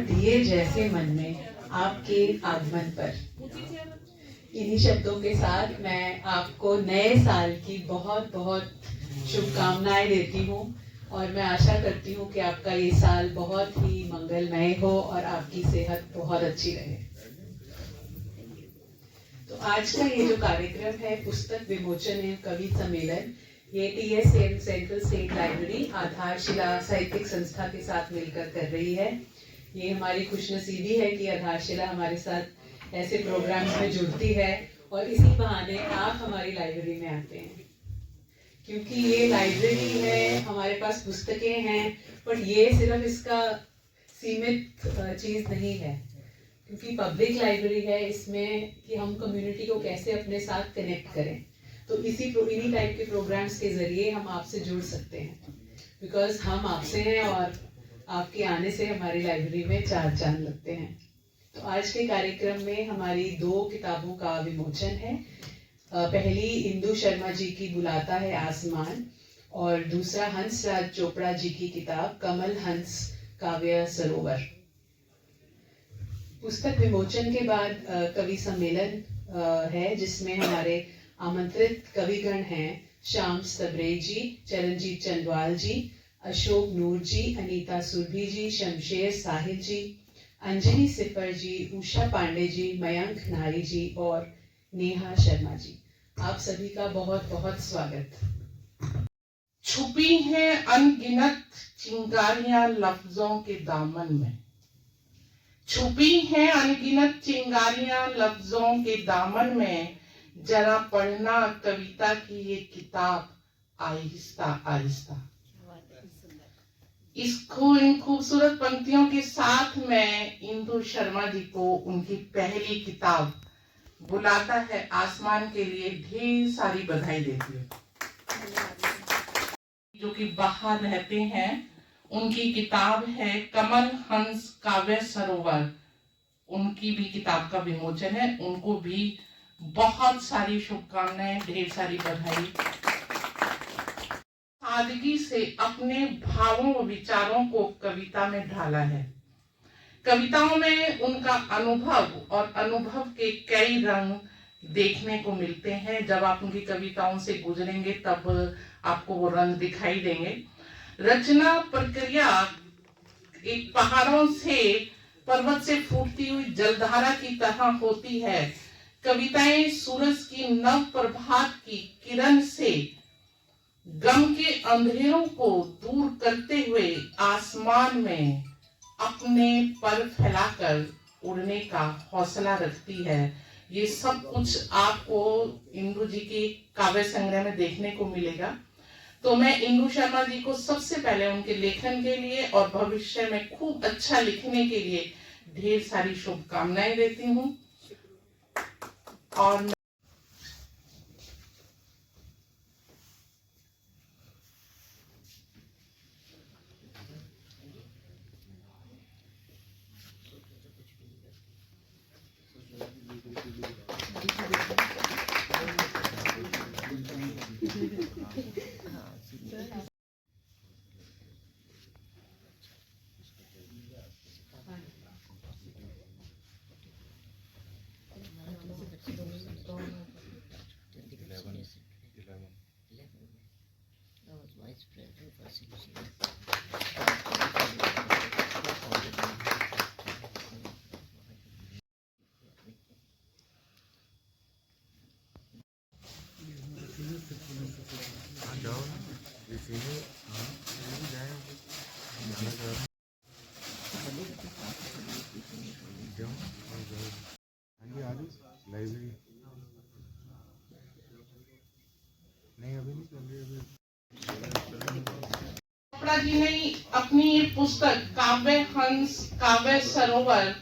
दिए जैसे मन में आपके आगमन पर। इन्हीं शब्दों के साथ मैं आपको नए साल की बहुत बहुत शुभकामनाएं देती हूँ और मैं आशा करती हूँ कि आपका ये साल बहुत ही मंगलमय हो और आपकी सेहत बहुत अच्छी रहे। तो आज का ये जो कार्यक्रम है पुस्तक विमोचन एवं कवि सम्मेलन, ये TSM सेंट्रल स्टेट लाइब्रेरी आधारशिला साहित्यिक संस्था के साथ मिलकर कर रही है। ये हमारी खुशनसीबी है कि आधारशिला हमारे साथ ऐसे प्रोग्राम्स में जुड़ती है और इसी बहाने आप हमारी लाइब्रेरी में आते हैं, क्योंकि ये लाइब्रेरी है, हमारे पास पुस्तकें हैं, पर ये सिर्फ इसका सीमित चीज़ नहीं है, क्योंकि पब्लिक लाइब्रेरी है इसमें कि हम कम्युनिटी को कैसे अपने साथ कनेक्ट करें। तो इन्हीं टाइप के प्रोग्राम्स के जरिए हम आपसे जुड़ सकते हैं, बिकॉज हम आपसे हैं और आपके आने से हमारी लाइब्रेरी में चार चांद लगते हैं। तो आज के कार्यक्रम में हमारी 2 किताबों का विमोचन है। पहली इंदु शर्मा जी की बुलाता है आसमान और दूसरा हंसराज चोपड़ा जी की किताब कमल हंस काव्य सरोवर। पुस्तक विमोचन के बाद कवि सम्मेलन है जिसमें हमारे आमंत्रित कविगण हैं श्याम स्तब्रे जी, चरणजीत चंदवाल जी, अशोक नूर जी, अनीता सुरभि जी, शमशेर साहिल जी, अंजलि सिफर जी, उषा पांडे जी, मयंक नारी जी और नेहा शर्मा जी। आप सभी का बहुत बहुत स्वागत। छुपी हैं अनगिनत चिंगारियां लफ्जों के दामन में, छुपी हैं अनगिनत चिंगारियां लफ्जों के दामन में, जरा पढ़ना कविता की ये किताब आहिस्ता आहिस्ता। इन खूबसूरत पंक्तियों के साथ मैं इंदु शर्मा जी को उनकी पहली किताब बुलाता है आसमान के लिए ढेर सारी बधाई देती हूँ। जो कि बाहर रहते हैं, उनकी किताब है कमल हंस काव्य सरोवर, उनकी भी किताब का विमोचन है। उनको भी बहुत सारी शुभकामनाएं, ढेर सारी बधाई। सादगी से अपने भावों व विचारों को कविता में ढाला है। कविताओं में उनका अनुभव और अनुभव के कई रंग देखने को मिलते हैं। जब आप उनकी कविताओं से गुजरेंगे तब आपको वो रंग दिखाई देंगे। रचना प्रक्रिया एक पहाड़ों से, पर्वत से फूटती हुई जलधारा की तरह होती है। कविताएं सूरज की नव प्रभात की किरण से गम के अंधेरों को दूर करते हुए आसमान में अपने पर फैलाकर उड़ने का हौसला रखती है। ये सब कुछ आपको इंदु जी की काव्य संग्रह में देखने को मिलेगा। तो मैं इंदु शर्मा जी को सबसे पहले उनके लेखन के लिए और भविष्य में खूब अच्छा लिखने के लिए ढेर सारी शुभकामनाएं देती हूँ। और लाइब्रेरी नहीं, अभी नहीं चल रही। चोपड़ा जी ने अपनी ये पुस्तक काव्य हंस काव्य सरोवर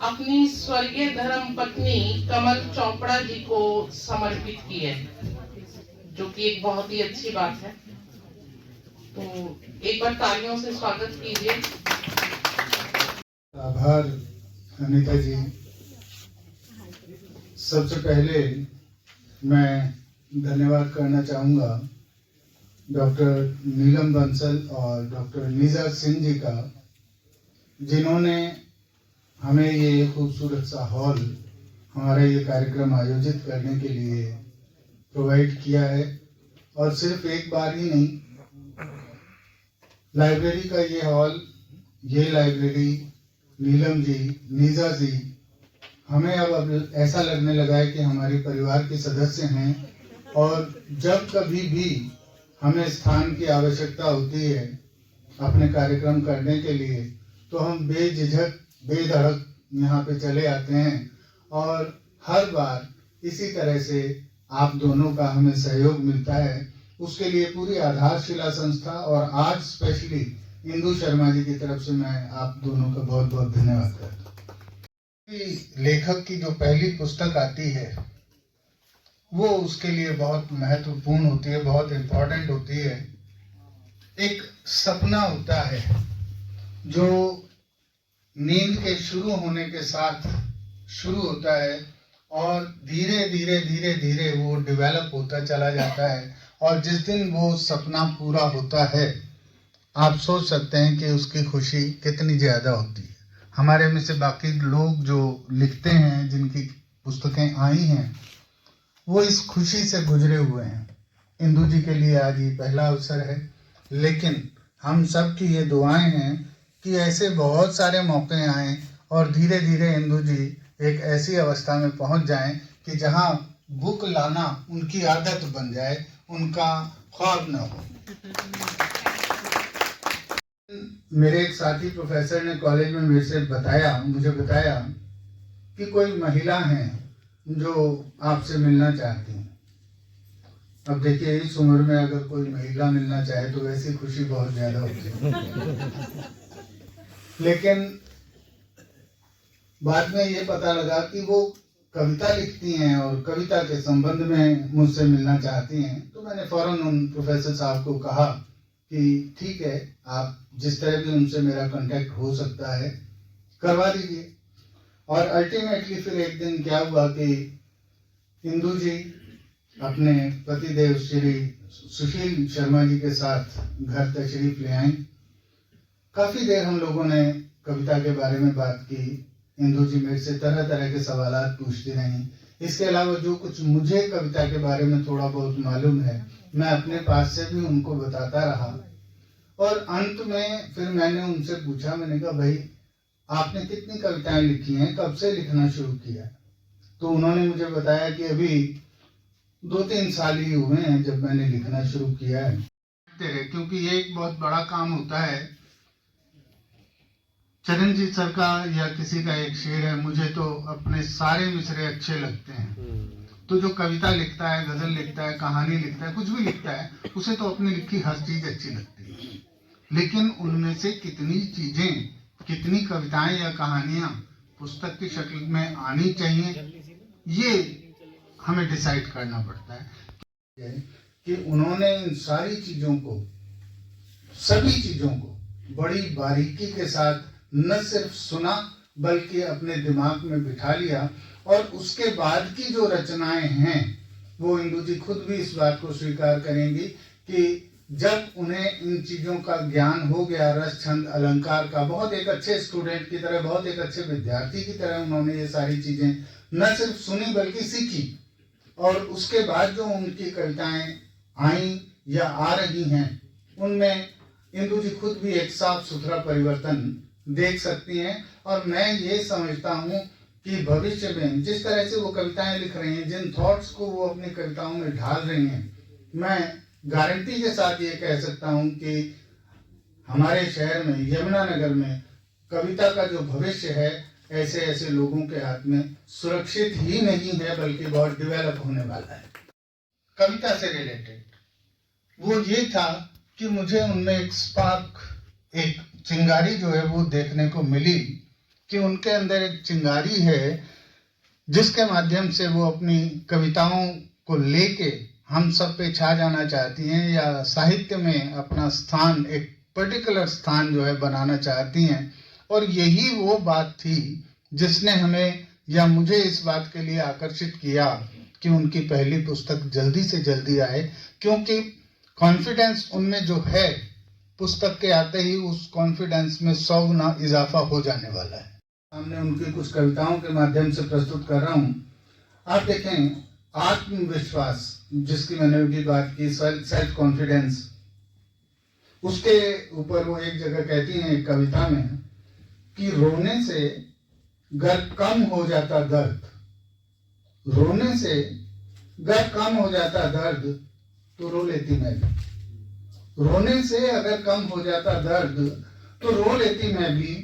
अपनी स्वर्गीय धर्म पत्नी कमल चोपड़ा जी को समर्पित की है, जो कि एक बहुत ही अच्छी बात है। तो एक बार तालियों से स्वागत कीजिए। आभार अनीता जी। सबसे पहले मैं धन्यवाद करना चाहूँगा डॉक्टर नीलम बंसल और डॉक्टर निजा सिंह जी का, जिन्होंने हमें ये खूबसूरत सा हॉल हमारा ये कार्यक्रम आयोजित करने के लिए प्रोवाइड किया है। और सिर्फ एक बार ही नहीं, लाइब्रेरी का ये हॉल, ये लाइब्रेरी, नीलम जी, नीजा जी, हमें अब ऐसा लगने लगा है कि हमारे परिवार के सदस्य हैं। और जब कभी भी हमें स्थान की आवश्यकता होती है अपने कार्यक्रम करने के लिए, तो हम बेझिझक बेधड़क यहाँ पे चले आते हैं। और हर बार इसी तरह से आप दोनों का हमें सहयोग मिलता है। उसके लिए पूरी आधारशिला संस्था और आज स्पेशली इंदु शर्मा जी की तरफ से मैं आप दोनों का बहुत बहुत धन्यवाद करता हूँ। लेखक की जो पहली पुस्तक आती है वो उसके लिए बहुत महत्वपूर्ण होती है, बहुत इम्पोर्टेंट होती है। एक सपना होता है जो नींद के शुरू होने के साथ शुरू होता है और धीरे धीरे धीरे धीरे वो डेवलप होता चला जाता है। और जिस दिन वो सपना पूरा होता है, आप सोच सकते हैं कि उसकी खुशी कितनी ज़्यादा होती है। हमारे में से बाकी लोग जो लिखते हैं, जिनकी पुस्तकें आई हैं, वो इस खुशी से गुजरे हुए हैं। इंदु जी के लिए आज ये पहला अवसर है, लेकिन हम सब की ये दुआएं हैं कि ऐसे बहुत सारे मौके आएं और धीरे धीरे इंदु जी एक ऐसी अवस्था में पहुंच जाएं कि जहां बुक लाना उनकी आदत बन जाए, उनका ख्वाब न हो। मेरे एक साथी प्रोफेसर ने कॉलेज में मुझे बताया कि कोई महिला है जो आपसे मिलना चाहती हैं। अब देखिए, इस उम्र में अगर कोई महिला मिलना चाहे तो वैसी खुशी बहुत ज्यादा होती है। लेकिन बाद में ये पता लगा कि वो कविता लिखती हैं और कविता के संबंध में मुझसे मिलना चाहती हैं। तो मैंने फौरन उन प्रोफेसर साहब को कहा कि ठीक है, आप जिस तरह भी उनसे मेरा कांटेक्ट हो सकता है करवा दीजिए। और अल्टीमेटली फिर एक दिन क्या हुआ कि इंदु जी अपने पतिदेव श्री सुशील शर्मा जी के साथ घर तशरीफ ले आई। काफी देर हम लोगों ने कविता के बारे में बात की। इंदु जी मेरे से तरह तरह के सवालात पूछती रहीं। इसके अलावा जो कुछ मुझे कविता के बारे में थोड़ा बहुत मालूम है, मैं अपने पास से भी उनको बताता रहा। और अंत में फिर मैंने उनसे पूछा, मैंने कहा भाई आपने कितनी कविताएं लिखी हैं, कब से लिखना शुरू किया? तो उन्होंने मुझे बताया कि अभी 2-3 साल ही हुए हैं जब मैंने लिखना शुरू किया है। क्योंकि ये एक बहुत बड़ा काम होता है। चरणजीत सर का या किसी का एक शेर है, मुझे तो अपने सारे मिसरे अच्छे लगते हैं। तो जो कविता लिखता है, गजल लिखता है, कहानी लिखता है, कुछ भी लिखता है, उसे तो अपनी लिखी हर चीज अच्छी लगती है। लेकिन उनमें से कितनी चीजें, कितनी कविताएं या कहानियां पुस्तक की शक्ल में आनी चाहिए, ये हमें डिसाइड करना पड़ता है। कि उन्होंने इन सारी चीजों को, सभी चीजों को बड़ी बारीकी के साथ न सिर्फ सुना बल्कि अपने दिमाग में बिठा लिया। और उसके बाद की जो रचनाएं हैं, वो इंदु जी खुद भी इस बात को स्वीकार करेंगी कि जब उन्हें इन चीजों का ज्ञान हो गया, रस छंद अलंकार का, बहुत एक अच्छे स्टूडेंट की तरह, बहुत एक अच्छे विद्यार्थी की तरह उन्होंने ये सारी चीजें न सिर्फ सुनी बल्कि सीखी। और उसके बाद जो उनकी कविताएं आई या आ रही हैं, उनमें इंदु जी खुद भी एक साफ सुथरा परिवर्तन देख सकती हैं। और मैं ये समझता हूँ कि भविष्य में जिस तरह से वो कविताएं लिख रही हैं, जिन थॉट्स को वो अपनी कविताओं में ढाल रही हैं, मैं गारंटी के साथ ये कह सकता हूँ कि हमारे शहर में, यमुनानगर में, कविता का जो भविष्य है ऐसे ऐसे लोगों के हाथ में सुरक्षित ही नहीं है बल्कि बहुत डेवलप होने वाला है। कविता से रिलेटेड वो ये था कि मुझे उनमें एक स्पार्क, एक चिंगारी जो है वो देखने को मिली कि उनके अंदर एक चिंगारी है जिसके माध्यम से वो अपनी कविताओं को लेके हम सब पे छा जाना चाहती हैं या साहित्य में अपना स्थान, एक पर्टिकुलर स्थान जो है बनाना चाहती हैं। और यही वो बात थी जिसने हमें या मुझे इस बात के लिए आकर्षित किया कि उनकी पहली पुस्तक जल्दी से जल्दी आए, क्योंकि कॉन्फिडेंस उनमें जो है पुस्तक के आते ही उस कॉन्फिडेंस में 100 गुना इजाफा हो जाने वाला है। सामने उनकी कुछ कविताओं के माध्यम से प्रस्तुत कर रहा हूँ। आप देखें, आत्मविश्वास जिसकी मैंने अभी बात की, सेल्फ कॉन्फिडेंस, उसके ऊपर वो एक जगह कहती हैं एक कविता में कि रोने से गर कम हो जाता दर्द, रोने से गर कम हो जाता दर्द तो रो लेती मैं भी, रोने से अगर कम हो जाता दर्द तो रो लेती मैं भी,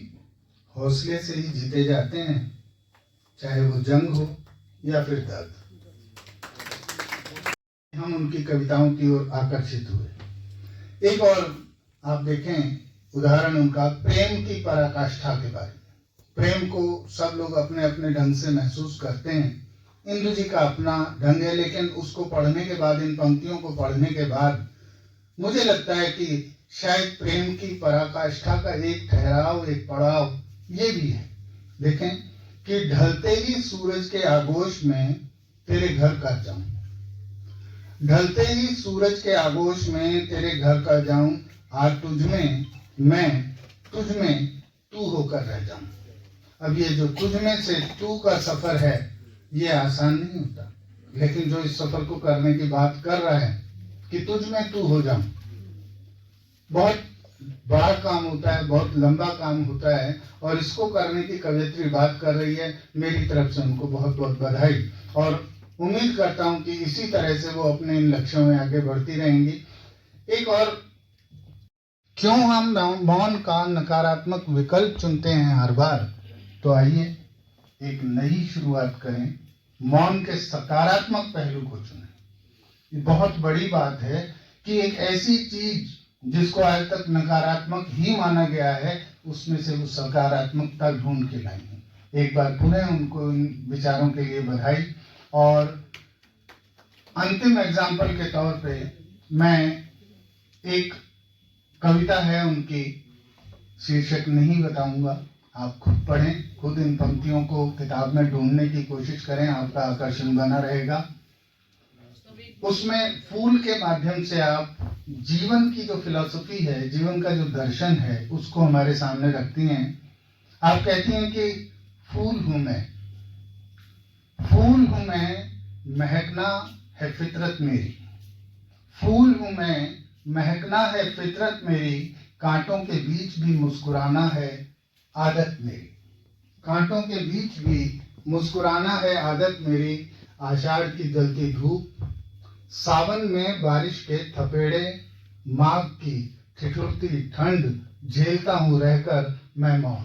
हौसले से ही जीते जाते हैं, चाहे वो जंग हो या फिर दर्द। हम उनकी कविताओं की ओर आकर्षित हुए। एक और आप देखें उदाहरण उनका प्रेम की पराकाष्ठा के बारे में। प्रेम को सब लोग अपने अपने ढंग से महसूस करते हैं। इंदु जी का अपना ढंग है, लेकिन उसको पढ़ने के बाद, इन पंक्तियों को पढ़ने के बाद मुझे लगता है कि शायद प्रेम की पराकाष्ठा का एक ठहराव, एक पड़ाव ये भी है। देखें कि ढलते ही सूरज के आगोश में तेरे घर कर जाऊं, ढलते ही सूरज के आगोश में तेरे घर कर जाऊं, आज तुझ में मैं, तुझ में तू होकर रह जाऊं। अब ये जो तुझ में से तू का सफर है ये आसान नहीं होता, लेकिन जो इस सफर को करने की बात कर रहा है कि तुझ में तू हो जाऊं, बहुत बड़ा काम होता है, बहुत लंबा काम होता है, और इसको करने की कवयित्री बात कर रही है। मेरी तरफ से उनको बहुत बहुत बधाई, और उम्मीद करता हूं कि इसी तरह से वो अपने इन लक्ष्यों में आगे बढ़ती रहेंगी। एक और, क्यों हम मौन का नकारात्मक विकल्प चुनते हैं हर बार, तो आइए एक नई शुरुआत करें, मौन के सकारात्मक पहलू को चुनें। ये बहुत बड़ी बात है कि एक ऐसी चीज जिसको आज तक नकारात्मक ही माना गया है, उसमें से वो सकारात्मकता ढूंढ के लाई है। एक बार पुनः उनको इन विचारों के लिए बधाई। और अंतिम एग्जाम्पल के तौर पे मैं एक कविता है उनकी, शीर्षक नहीं बताऊंगा, आप खुद पढ़ें, खुद इन पंक्तियों को किताब में ढूंढने की कोशिश करें, आपका आकर्षण बना रहेगा। उसमें फूल के माध्यम से आप जीवन की जो फिलॉसफी है, जीवन का जो दर्शन है, उसको हमारे सामने रखती हैं। आप कहती हैं कि फूल हूं मैं, फूल हूं मैं, महकना है फितरत मेरी, फूल हूं मैं, महकना है फितरत मेरी, कांटों के बीच भी मुस्कुराना है आदत मेरी, कांटों के बीच भी मुस्कुराना है आदत मेरी, आषाढ़ की जलती धूप, सावन में बारिश के थपेड़े, माघ की ठिठुरती ठंड, झेलता हूं रहकर मैं मौन।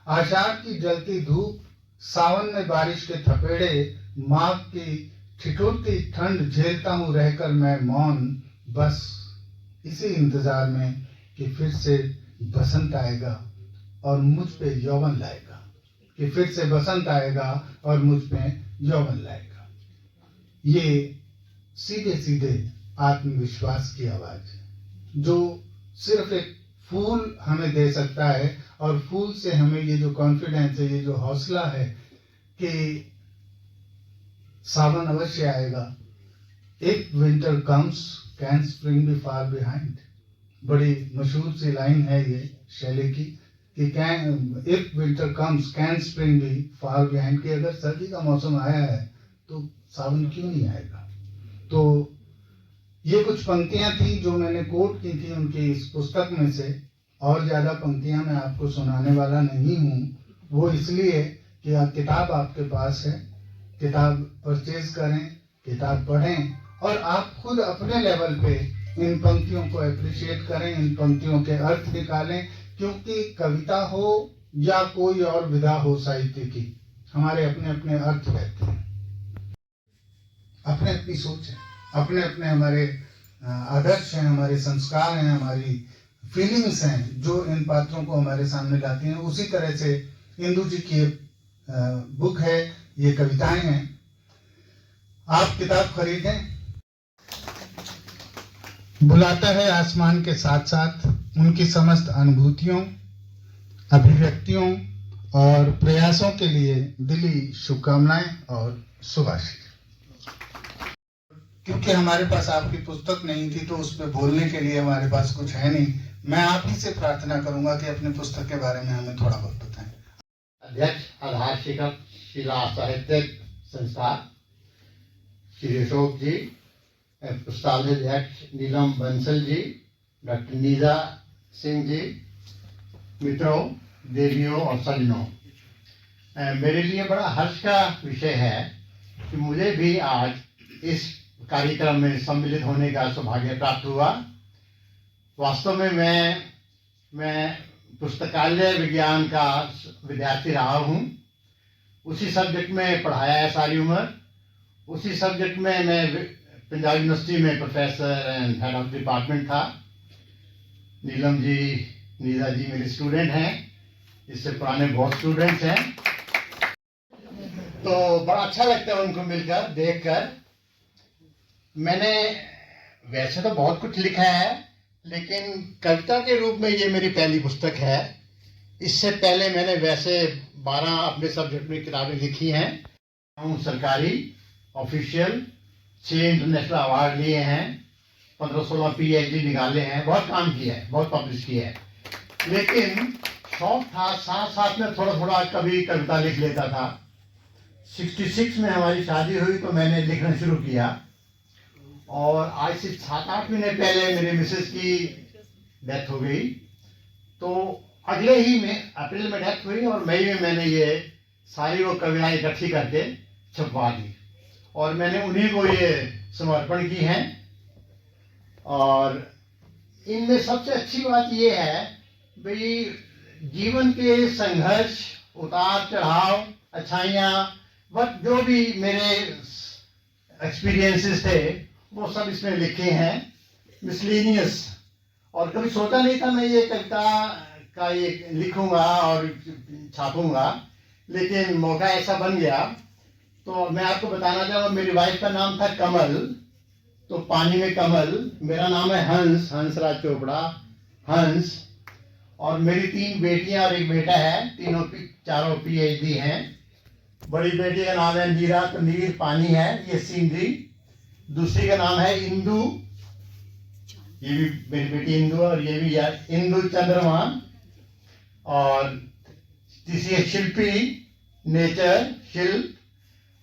आषाढ़ की जलती धूप, सावन में बारिश के थपेड़े, माघ की ठिठुरती ठंड, झेलता हूं रहकर मैं मौन, बस इसी इंतजार में कि फिर से बसंत आएगा और मुझ पे यौवन लाएगा, कि फिर से बसंत आएगा और मुझ पे यौवन लाएगा। ये सीधे सीधे आत्मविश्वास की आवाज है जो सिर्फ एक फूल हमें दे सकता है, और फूल से हमें ये जो कॉन्फिडेंस है, ये जो हौसला है कि सावन अवश्य आएगा। If winter comes can spring be far behind, बड़ी मशहूर सी लाइन है ये शैली की कि can, if winter comes can spring be far behind, कि अगर सर्दी का मौसम आया है तो सावन क्यों नहीं आएगा। तो ये कुछ पंक्तियां थी जो मैंने कोट की थी उनकी इस पुस्तक में से, और ज्यादा पंक्तियां मैं आपको सुनाने वाला नहीं हूँ। वो इसलिए कि किताब आपके पास है, किताब परचेज करें, किताब पढ़ें, और आप खुद अपने लेवल पे इन पंक्तियों को अप्रिशिएट करें, इन पंक्तियों के अर्थ निकालें, क्योंकि कविता हो या कोई और विधा हो साहित्य की, हमारे अपने अपने अर्थ रहते हैं, अपने अपनी सोच है, अपने अपने हमारे आदर्श हैं, हमारे संस्कार हैं, हमारी फीलिंग्स हैं जो इन पात्रों को हमारे सामने लाती हैं। उसी तरह से इंदु जी की बुक है, ये कविताएं हैं, आप किताब खरीदें। बुलाता है आसमान के साथ साथ उनकी समस्त अनुभूतियों, अभिव्यक्तियों और प्रयासों के लिए दिली शुभकामनाएं और शुभाशीष। क्योंकि हमारे पास आपकी पुस्तक नहीं थी तो उस पर बोलने के लिए हमारे पास कुछ है नहीं, मैं आप ही से प्रार्थना करूंगा कि अपनी पुस्तक के बारे में हमें थोड़ा बहुत बताएं। अध्यक्ष आधारशिला साहित्यिक संस्था श्री अशोक जी, पुस्तकालयाध्यक्ष नीलम बंसल जी, डॉक्टर नीजा सिंह जी, मित्रों, देवियों और सज्जनों, मेरे लिए बड़ा हर्ष का विषय है कि मुझे भी आज इस कार्यक्रम में सम्मिलित होने का सौभाग्य प्राप्त हुआ। वास्तव में मैं पुस्तकालय विज्ञान का विद्यार्थी रहा हूँ। उसी सब्जेक्ट में पढ़ाया है सारी उम्र। उसी सब्जेक्ट में मैं पंजाब यूनिवर्सिटी में professor and head of department था। नीलम जी, नीजा जी मेरे स्टूडेंट हैं, इससे पुराने बहुत स्टूडेंट्स हैं, तो बड़ा अच्छा लगता है उनको मिलकर, देखकर। मैंने वैसे तो बहुत कुछ लिखा है, लेकिन कविता के रूप में ये मेरी पहली पुस्तक है। इससे पहले मैंने वैसे 12 अपने सब्जेक्ट में किताबें लिखी हैं। सरकारी, ऑफिशियल, 6 इंटरनेशनल अवार्ड लिए हैं, 15-16 PhD निकाले हैं, बहुत काम किया है, बहुत पब्लिश किया है। लेकिन शौक था, साथ साथ में थोड़ा थोड़ा कभी कविता लिख लेता था। 66 में हमारी शादी हुई तो मैंने लिखना शुरू किया, और आज से 7-8 महीने पहले मेरे मिसेस की डेथ हो गई। तो अगले ही में अप्रैल में डेथ हुई, और मई में मैंने ये सारी वो कविताएं इकट्ठी करके छपवा दी, और मैंने उन्हीं को ये समर्पण की हैं। और इनमें सबसे अच्छी बात ये है भाई, जीवन के संघर्ष, उतार चढ़ाव, अच्छाइयाँ, वक्त जो भी मेरे एक्सपीरियंसेस थे वो सब इसमें लिखे हैं, मिसलेनियस। और कभी सोचा नहीं था मैं ये कविता का ये लिखूंगा और छापूंगा, लेकिन मौका ऐसा बन गया। तो मैं आपको बताना चाहूँगा, मेरी वाइफ का नाम था कमल, तो पानी में कमल। मेरा नाम है हंस, हंसराज चोपड़ा, हंस। और मेरी 3 बेटियां और 1 बेटा है, चारों PhD हैं। बड़ी बेटी का नाम है नीरा, तो नीर पानी है, ये सीनरी। दूसरी का नाम है इंदु, ये भी मेरी बेटी इंदु, और ये भी इंदु चंद्रमा। और तीसरी है शिल्पी, नेचर, शिल्प।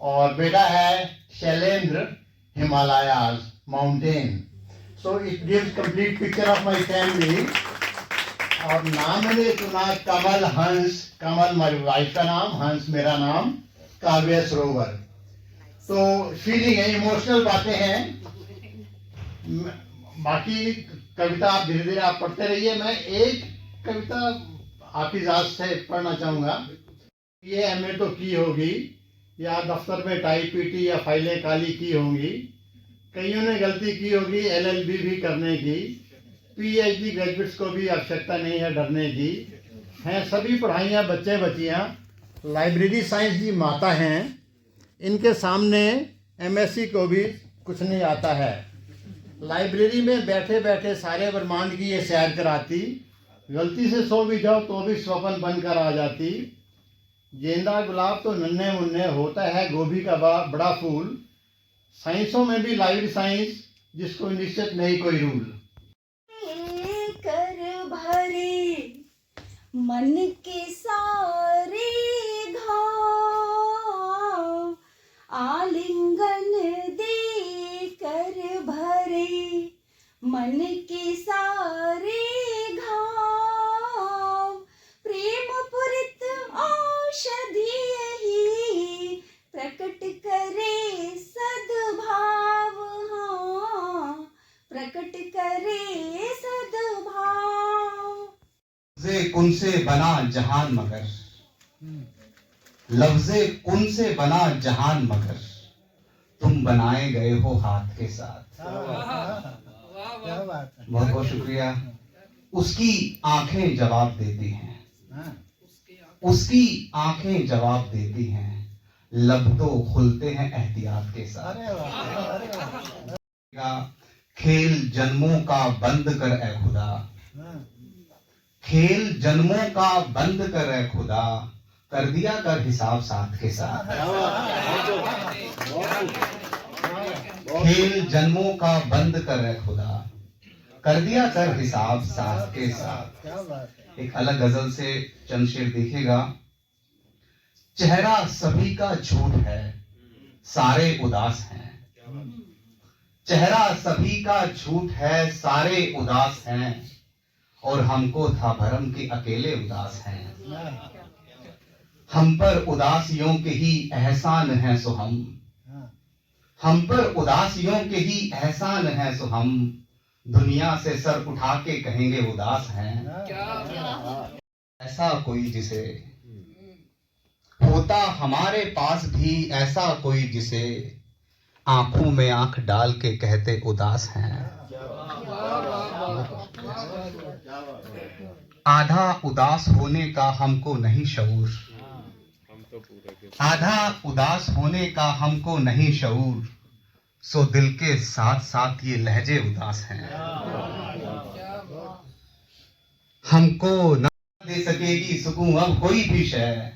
और बेटा है Shailendra, Himalayas, mountain. So it gives complete picture of my family. और नाम मैंने चुना कमल, हंस। कमल मेरी वाइफ का नाम, हंस मेरा नाम, काव्य सरोवर। तो फीलिंग है, इमोशनल बातें हैं। बाकी कविता आप धीरे धीरे आप पढ़ते रहिए। मैं एक कविता आपकी इजाजत से पढ़ना चाहूंगा। ये MA तो की होगी, या दफ्तर में टाई पीटी या फाइलें काली की होंगी, कईयों ने गलती की होगी LLB भी करने की। PhD ग्रेजुएट्स को भी आवश्यकता नहीं है डरने की, हैं सभी पढ़ाइयाँ बच्चे बच्चियाँ। लाइब्रेरी साइंस जी माता हैं, इनके सामने MSc को भी कुछ नहीं आता है। लाइब्रेरी में बैठे बैठे सारे ब्रह्मांड की ये सैर कराती, गलती से सो भी जाओ तो भी स्वप्न बनकर आ जाती। गेंदा गुलाब तो नन्हे मुन्ने, होता है गोभी का बड़ा फूल। साइंसों में भी लाइब्रेरी साइंस, जिसको निश्चित नहीं कोई रूल। कर भरे मन के सारे घाव, आलिंगन दे कर भरे मन के सारे घाव, प्रेम पुरित औषधि यही प्रकट करे सद्भाव। हाँ, प्रकट करे सद्भाव। लफ्ज़े कुन से बना जहान मगर, लफ्ज़े कुन से बना जहान मगर, तुम बनाए गए हो हाथ के साथ। बहुत बहुत शुक्रिया। उसकी आंखें जवाब देती हैं, उसकी आंखें जवाब देती हैं, लब तो खुलते हैं एहतियात के साथ। खेल जन्मों का बंद कर ए खुदा, खेल जन्मों का बंद कर ए खुदा, कर दिया कर हिसाब साथ के साथ। खेल जन्मों का बंद कर ए खुदा, कर दिया कर हिसाब साथ के साथ। एक अलग गजल से चंद शेर देखिएगा। चेहरा सभी का झूठ है, सारे उदास हैं। चेहरा सभी का झूठ है, सारे उदास हैं, और हमको था भरम के अकेले उदास हैं। हम पर उदासियों के ही एहसान है सो हम पर उदासियों के ही एहसान है सो हम दुनिया से सर उठा के कहेंगे उदास हैं। ऐसा कोई जिसे होता हमारे पास भी, ऐसा कोई जिसे आंखों में आंख डाल के कहते उदास हैं। आधा उदास होने का हमको नहीं शऊर, आधा उदास होने का हमको नहीं शऊर, सो दिल के साथ साथ ये लहजे उदास हैं। हमको न दे सकेगी सुकून अब कोई भी शय,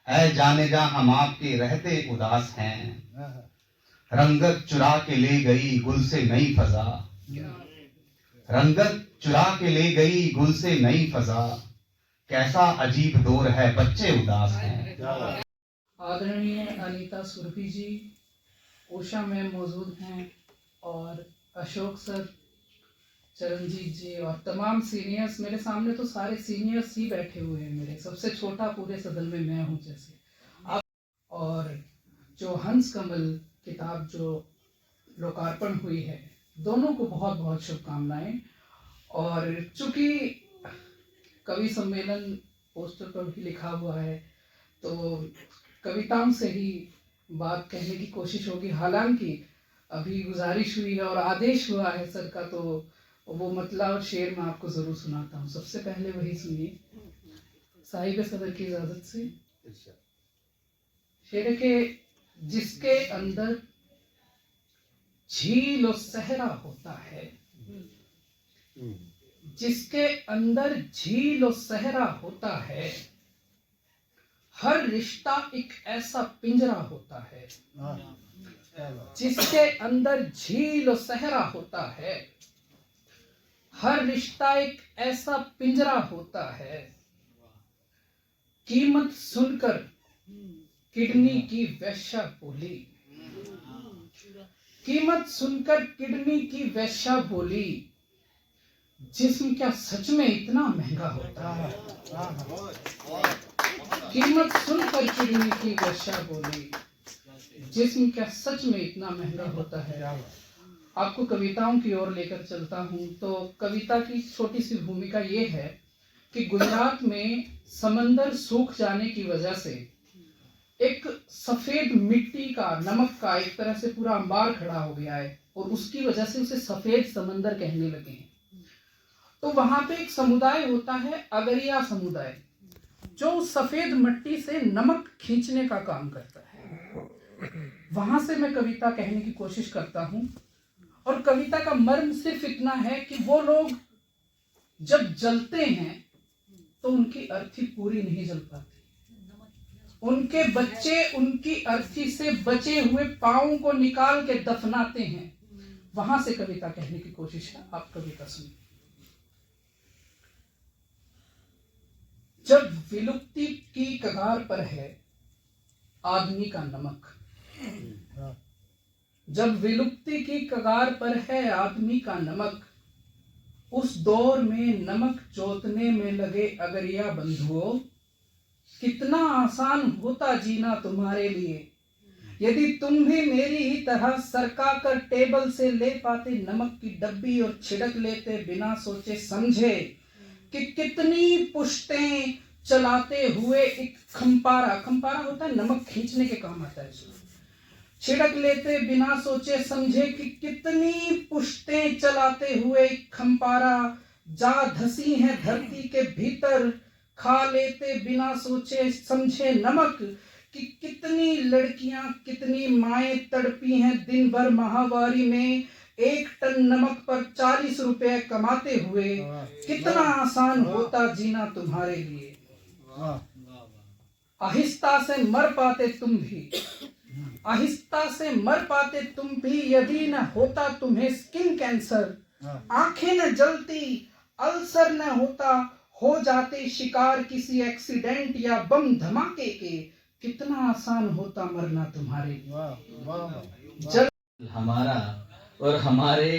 ऐ जाने जा हम आपके रहते उदास हैं। रंगत चुरा के ले गई गुल से नई फजा, रंगत चुरा के ले गई गुल से नई फजा, कैसा अजीब दौर है बच्चे उदास हैं। आदरणीय अनीता सुरभि जी, उषा मैम मौजूद हैं, और अशोक सर, चरणजीत जी और तमाम सीनियर्स। मेरे सामने तो सारे सीनियर्स ही बैठे हुए हैं। मेरे सबसे छोटा पूरे सदन में मैं हूँ जैसे आप। और जो हंस कमल किताब जो लोकार्पण हुई है, दोनों को बहुत बहुत शुभकामनाएं। और चूंकि कवि सम्मेलन पोस्टर पर भी लिखा हुआ है, तो कविताओं से ही बात कहने की कोशिश होगी। हालांकि अभी गुजारिश हुई है और आदेश हुआ है सर का, तो वो मतला और शेर मैं आपको जरूर सुनाता हूँ। सबसे पहले वही सुनिए साहिब सदर की इजाजत से। शेर के जिसके अंदर झील और सहरा होता है, जिसके अंदर झील और सहरा होता है, हर रिश्ता एक ऐसा पिंजरा होता है। जिसके अंदर झील और सहरा होता है, हर रिश्ता एक ऐसा पिंजरा होता है। कीमत सुनकर किडनी की वैश्या बोली, कीमत सुनकर किडनी की वैश्या बोली, जिस्म क्या सच में इतना महंगा होता है। कीमत सुनकर किडनी की वैश्या बोली, जिस्म क्या सच में इतना महंगा होता है। आपको कविताओं की ओर लेकर चलता हूं। तो कविता की छोटी सी भूमिका ये है कि गुजरात में समंदर सूख जाने की वजह से एक सफेद मिट्टी का, नमक का एक तरह से पूरा अंबार खड़ा हो गया है, और उसकी वजह से उसे सफेद समंदर कहने लगे हैं। तो वहां पे एक समुदाय होता है, अगरिया समुदाय, जो सफेद मिट्टी से नमक खींचने का काम करता है। वहां से मैं कविता कहने की कोशिश करता हूं। और कविता का मर्म सिर्फ इतना है कि वो लोग जब जलते हैं तो उनकी अर्थी पूरी नहीं जल पाती। उनके बच्चे उनकी अर्थी से बचे हुए पांवों को निकाल के दफनाते हैं। वहां से कविता कहने की कोशिश है। आप कविता सुनिए। जब विलुप्ति की कगार पर है आदमी का नमक, जब विलुप्ति की कगार पर है आदमी का नमक, उस दौर में नमक जोतने में लगे अगरिया बंधुओं, कितना आसान होता जीना तुम्हारे लिए, यदि तुम भी मेरी ही तरह सरका कर टेबल से ले पाते नमक की डब्बी और छिड़क लेते बिना सोचे समझे कि कितनी पुश्तें चलाते हुए एक खंपारा, खंपारा होता है नमक खींचने के काम आता है, छिड़क लेते बिना सोचे समझे कि कितनी पुश्तें चलाते हुए खंपारा जा धसी है धरती के भीतर, खा लेते बिना सोचे समझे नमक कि कितनी लड़कियां कितनी माएं तड़पी हैं दिन भर माहवारी में, 1 टन नमक पर 40 रुपए कमाते हुए, कितना आसान होता जीना तुम्हारे लिए। आहिस्ता से मर पाते तुम भी, आहिस्ता से मर पाते तुम भी, यदि न होता तुम्हें स्किन कैंसर, आंखें न जलती, अल्सर न होता, हो जाते शिकार किसी एक्सीडेंट या बम धमाके के, कितना आसान होता मरना तुम्हारे लिए। वाह वाह। जब हमारा और हमारे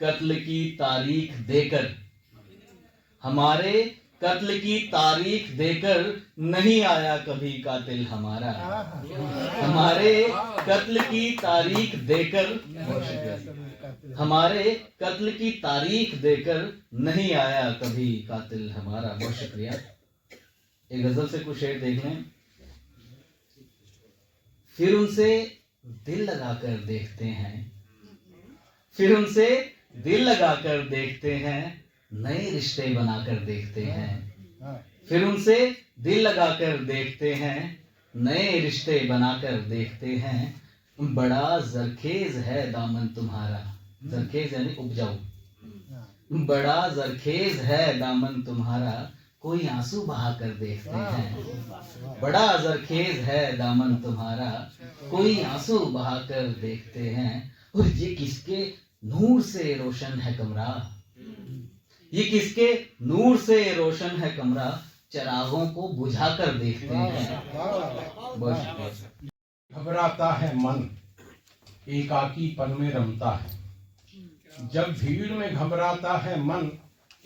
कत्ल की तारीख देकर, हमारे कत्ल की तारीख देकर नहीं आया कभी कातिल हमारा। हमारे कत्ल की तारीख देकर, हमारे कत्ल की तारीख देकर नहीं आया कभी कातिल हमारा। बहुत शुक्रिया। एक गजल से कुछ शेर देख लें। फिर उनसे दिल लगाकर देखते हैं, फिर उनसे दिल लगाकर देखते हैं, नए रिश्ते बनाकर देखते हैं। फिर उनसे दिल लगाकर देखते हैं, नए रिश्ते बनाकर देखते हैं। बड़ा जरखेज है दामन तुम्हारा, जरखेज यानी उपजाऊ। बड़ा जरखेज है दामन तुम्हारा, कोई आंसू बहाकर देखते हैं। बड़ा जरखेज है दामन तुम्हारा, कोई आंसू बहाकर देखते हैं। और ये किसके नूर से रोशन है कमरा, ये किसके नूर से रोशन है कमरा, चरागों को बुझाकर देखते हैं। बस घबराता है मन, एकाकीपन में रमता है। जब भीड़ में घबराता है मन,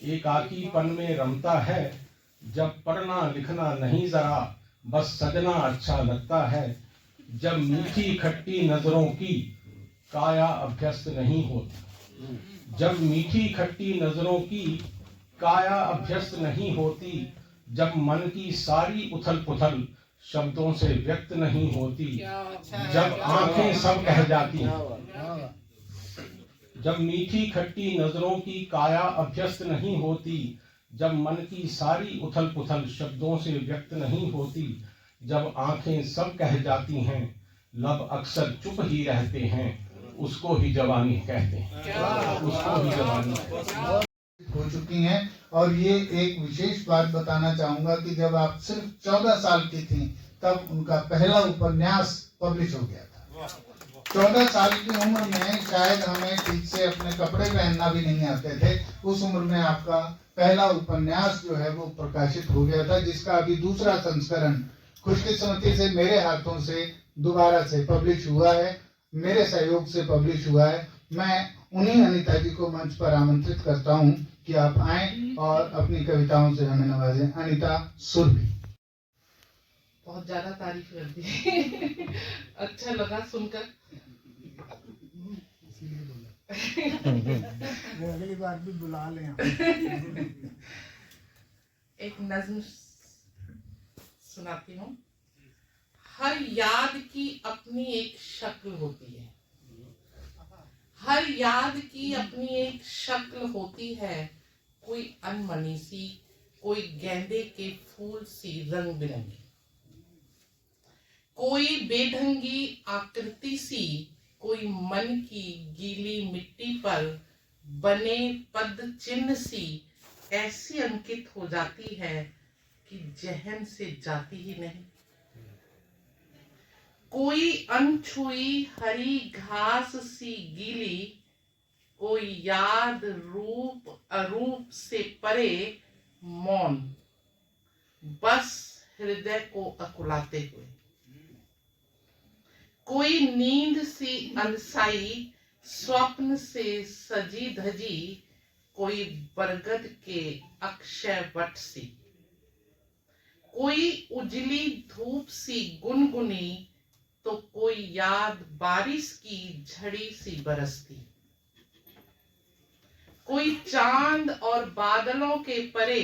एकाकीपन में रमता है। जब पढ़ना लिखना नहीं जरा, बस सजना अच्छा लगता है। जब मीठी खट्टी नजरों की काया अभ्यस्त नहीं होती, जब मीठी खट्टी नजरों की काया अभ्यस्त नहीं होती। जब मन की सारी उथल पुथल शब्दों से व्यक्त नहीं होती। जब आंखें सब कह जाती हैं, जब मीठी खट्टी नजरों की काया अभ्यस्त नहीं होती। जब मन की सारी उथल पुथल शब्दों से व्यक्त नहीं होती। जब आंखें सब कह जाती हैं, लब अक्सर चुप ही रहते हैं, उसको ही जवानी कहते हैं, उसको ही जवानी हो चुकी हैं। और ये एक विशेष बात बताना चाहूंगा कि जब आप सिर्फ 14 साल की थी तब उनका पहला उपन्यास पब्लिश हो गया था। 14 साल की उम्र में शायद हमें ठीक से अपने कपड़े पहनना भी नहीं आते थे। उस उम्र में आपका पहला उपन्यास जो है वो प्रकाशित हो गया था, जिसका अभी दूसरा संस्करण खुशकिस्मती से मेरे हाथों से दोबारा से पब्लिश हुआ है, मेरे सहयोग से पब्लिश हुआ है। मैं उन्हीं अनीता जी को मंच पर आमंत्रित करता हूं कि आप आएं और अपनी कविताओं से हमें नवाजें। अनीता सुरभि। बहुत ज्यादा तारीफ कर दी। अच्छा लगा सुनकर। अगली बार भी बुला लें। एक नज्म सुनाती हूँ। हर याद की अपनी एक शक्ल होती है, हर याद की अपनी एक शक्ल होती है। कोई अनमनी सी, कोई गेंदे के फूल सी रंग बिरंगी, कोई बेढंगी आकृति सी, कोई मन की गीली मिट्टी पर बने पद चिन्ह सी ऐसी अंकित हो जाती है कि जहन से जाती ही नहीं। कोई अनछुई हरी घास सी गीली, कोई याद रूप अरूप से परे मौन, बस हृदय को अकुलाते हुए। कोई नींद सी अलसाई स्वप्न से सजी धजी, कोई बरगद के अक्षय वट सी, कोई उजली धूप सी गुनगुनी, तो कोई याद बारिश की झड़ी सी बरसती। कोई चांद और बादलों के परे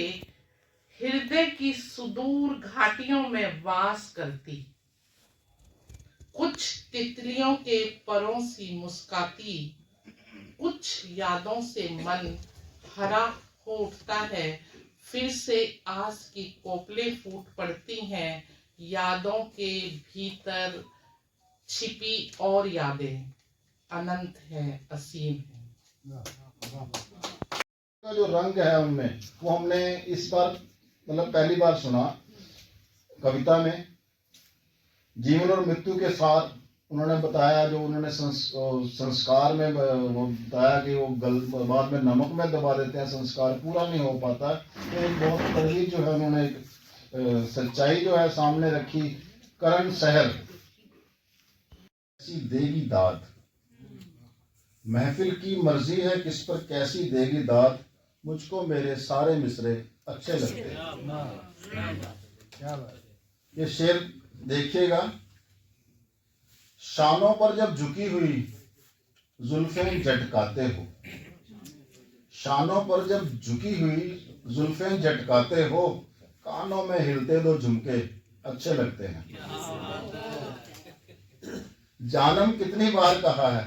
हृदय की सुदूर घाटियों में वास करती। कुछ तितलियों के परों सी मुस्काती, कुछ यादों से मन हरा हो उठता है। फिर से आस की कोपलें फूट पड़ती हैं, यादों के भीतर छिपी और यादें अनंत है, असीम है। का जो रंग है उनमें, वो हमने इस बार मतलब पहली बार सुना कविता में। जीवन और मृत्यु के साथ उन्होंने बताया, जो उन्होंने संस्कार में वो बताया कि वो बाद में नमक में दबा देते हैं, संस्कार पूरा नहीं हो पाता। तो एक बहुत तगड़ी जो है उन्होंने एक सच्चाई जो है सामने रखी। करण सहर कैसी देगी दाद, महफिल की मर्जी है किस पर कैसी देगी दाद, मुझको मेरे सारे मिसरे अच्छे लगते हैं। ये शेर देखिएगा। शानों पर जब झुकी हुई जुल्फें झटकाते हो, शानों पर जब झुकी हुई जुल्फें झटकाते हो, कानों में हिलते दो झुमके अच्छे लगते हैं। जानम कितनी बार कहा है,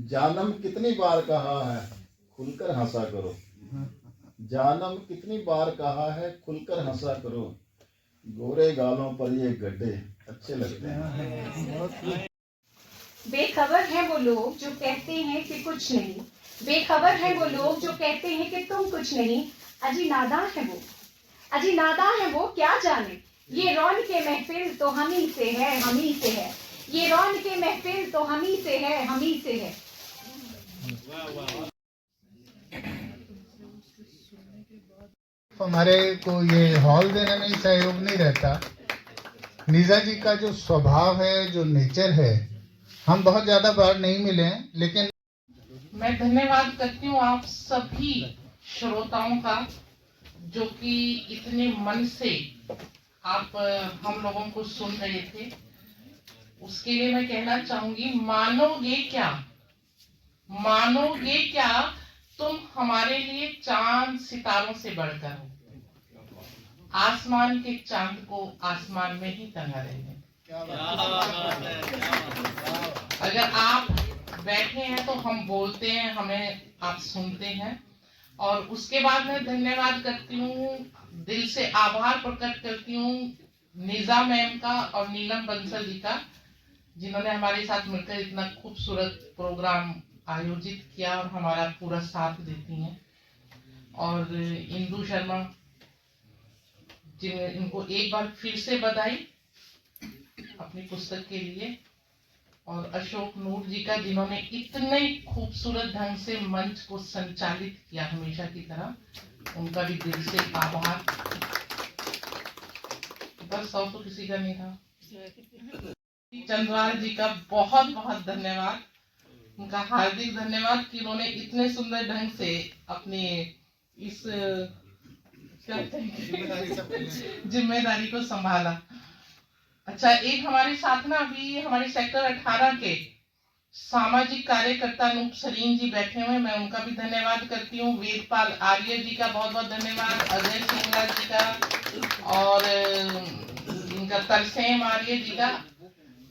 जानम कितनी बार कहा है, खुलकर हंसा करो, जानम कितनी बार कहा है, खुलकर हंसा करो, गोरे गालों पर ये गड्ढे अच्छे लगते हैं। बेखबर हैं वो लोग जो कहते हैं कि कुछ नहीं, बेखबर हैं वो लोग जो कहते हैं कि तुम कुछ नहीं, अजी नादां है वो, अजी नादां है वो क्या जाने, ये रौन के महफिल तो हम ही से है, हम ही से है, ये रौन के महफिल तो हम ही से है, हम ही से है। हमारे को ये हॉल देने में ही सहयोग नहीं रहता। नीजा जी का जो स्वभाव है, जो नेचर है, हम बहुत ज्यादा बार नहीं मिले हैं, लेकिन मैं धन्यवाद करती हूँ आप सभी श्रोताओं का जो कि इतने मन से आप हम लोगों को सुन रहे थे। उसके लिए मैं कहना चाहूंगी, मानोगे क्या, मानोगे क्या, तुम हमारे लिए चांद सितारों से बढ़कर हो, आसमान के चांद को आसमान में ही टंगा रहे हैं। अगर आप बैठे हैं तो हम बोलते हैं, हमें आप सुनते हैं। और उसके बाद मैं धन्यवाद करती हूँ, दिल से आभार प्रकट करती हूँ निजा मैम का और नीलम बंसल जी का, जिन्होंने हमारे साथ मिलकर इतना खूबसूरत प्रोग्राम आयोजित किया और हमारा पूरा साथ देती हैं। और इंदु शर्मा जिन्हें, इनको एक बार फिर से बधाई अपनी पुस्तक के लिए। और अशोक नूर जी का, जिन्होंने इतने खूबसूरत ढंग से मंच को संचालित किया हमेशा की तरह, उनका भी दिल से आभार। बस और तो किसी का नहीं था। चंद्रवाल जी का बहुत बहुत धन्यवाद, उनका हार्दिक धन्यवाद कि उन्होंने इतने सुंदर ढंग से अपने इस जिम्मेदारी को संभाला। अच्छा, एक हमारे साथ ना अभी हमारे सेक्टर 18 के सामाजिक कार्यकर्ता अनूप सरीन जी बैठे हुए, मैं उनका भी धन्यवाद करती हूँ। वेदपाल आर्य जी का बहुत बहुत धन्यवाद, अजय सिंगला जी का और इनका तरसेम आर्य जी का,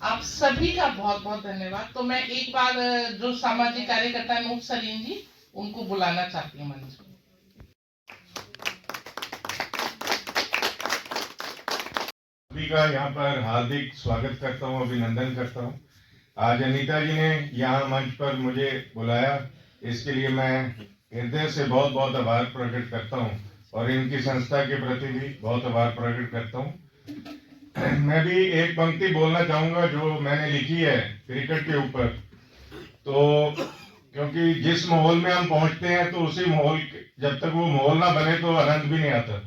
आप सभी का बहुत बहुत धन्यवाद। तो मैं एक बार जो सामाजिक कार्यकर्ता अनूप सरीन जी, उनको बुलाना चाहती हूँ मंच पर। सभी का यहाँ पर हार्दिक स्वागत करता हूँ, अभिनंदन करता हूँ। आज अनीता जी ने यहाँ मंच पर मुझे बुलाया, इसके लिए मैं हृदय से बहुत बहुत आभार प्रकट करता हूँ और इनकी संस्था के प्रति भी बहुत आभार प्रकट करता हूँ। मैं भी एक पंक्ति बोलना चाहूंगा जो मैंने लिखी है क्रिकेट के ऊपर। तो क्योंकि जिस माहौल में हम पहुंचते हैं तो उसी माहौल, जब तक वो माहौल ना बने तो आनंद भी नहीं आता।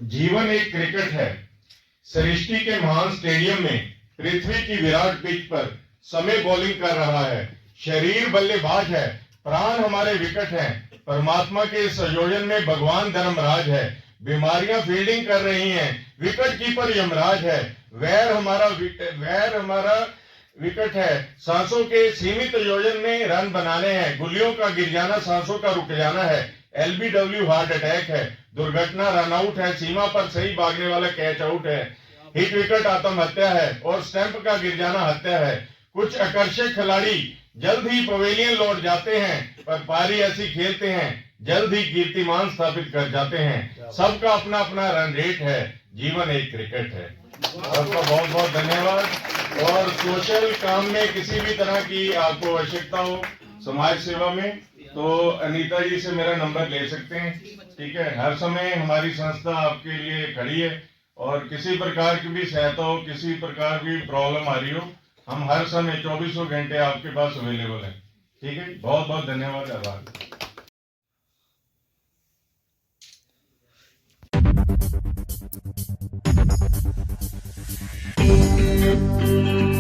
जीवन एक क्रिकेट है। सृष्टि के महान स्टेडियम में पृथ्वी की विराट पिच पर समय बॉलिंग कर रहा है। शरीर बल्लेबाज है, प्राण हमारे विकेट हैं। परमात्मा के संयोजन में भगवान धर्मराज है। बीमारियां फील्डिंग कर रही हैं, विकेट कीपर यमराज है। वैर हमारा विकेट है। सांसों के सीमित योजन में रन बनाने हैं। गुलियों का गिर जाना सांसों का रुक जाना है। LBW हार्ट अटैक है। दुर्घटना रन आउट है। सीमा पर सही भागने वाला कैच आउट है। हिट विकेट आत्महत्या है और स्टंप का गिर जाना हत्या है। कुछ आकर्षक खिलाड़ी जल्द ही पवेलियन लौट जाते हैं, पर पारी ऐसी खेलते हैं जल्द ही कीर्तिमान स्थापित कर जाते हैं। सबका अपना अपना रन रेट है। जीवन एक क्रिकेट है। आपका बहुत बहुत धन्यवाद। और सोशल काम में किसी भी तरह की आपको आवश्यकता हो समाज सेवा में, तो अनीता जी से मेरा नंबर ले सकते हैं। ठीक है, हर समय हमारी संस्था आपके लिए खड़ी है और किसी प्रकार की भी सहायता हो, किसी प्रकार की प्रॉब्लम आ रही हो, हम हर समय 24 घंटे आपके पास अवेलेबल हैं। ठीक है, बहुत बहुत धन्यवाद, आभार। है।